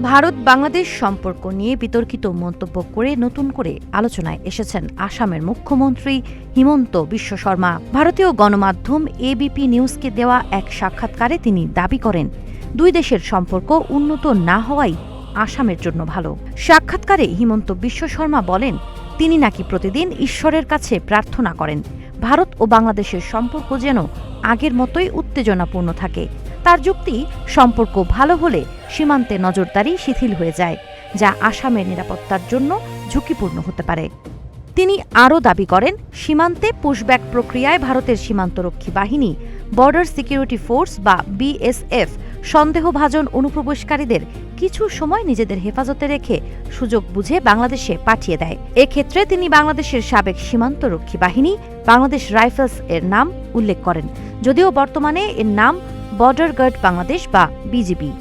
ভারত বাংলাদেশ সম্পর্ক নিয়ে বিতর্কিত মন্তব্য করে নতুন করে আলোচনায় এসেছেন আসামের মুখ্যমন্ত্রী হিমন্ত বিশ্ব শর্মা। ভারতীয় গণমাধ্যম এবিপি নিউজকে দেওয়া এক সাক্ষাৎকারে তিনি দাবি করেন, দুই দেশের সম্পর্ক উন্নত না হওয়াই আসামের জন্য ভালো। সাক্ষাৎকারে হিমন্ত বিশ্ব শর্মা বলেন, তিনি নাকি প্রতিদিন ঈশ্বরের কাছে প্রার্থনা করেন ভারত ও বাংলাদেশের সম্পর্ক যেন আগের মতোই উত্তেজনাপূর্ণ থাকে। তার যুক্তি, সম্পর্ক ভালো হলে সীমান্তে নজরদারি শিথিল হয়ে যায়, যা আসামের নিরাপত্তার জন্য ঝুঁকিপূর্ণ হতে পারে। তিনি আরও দাবি করেন, সীমান্তে পুশব্যাক প্রক্রিয়ায় ভারতের সীমান্তরক্ষী বাহিনী, বর্ডার সিকিউরিটি ফোর্স বা বিএসএফ সন্দেহভাজন অনুপ্রবেশকারীদের কিছু সময় নিজেদের হেফাজতে রেখে সুযোগ বুঝে বাংলাদেশে পাঠিয়ে দেয়। এক্ষেত্রে তিনি বাংলাদেশের সাবেক সীমান্তরক্ষী বাহিনী বাংলাদেশ রাইফেলস এর নাম উল্লেখ করেন, যদিও বর্তমানে এর নাম বর্ডার গার্ড বাংলাদেশ বা বিজিবি।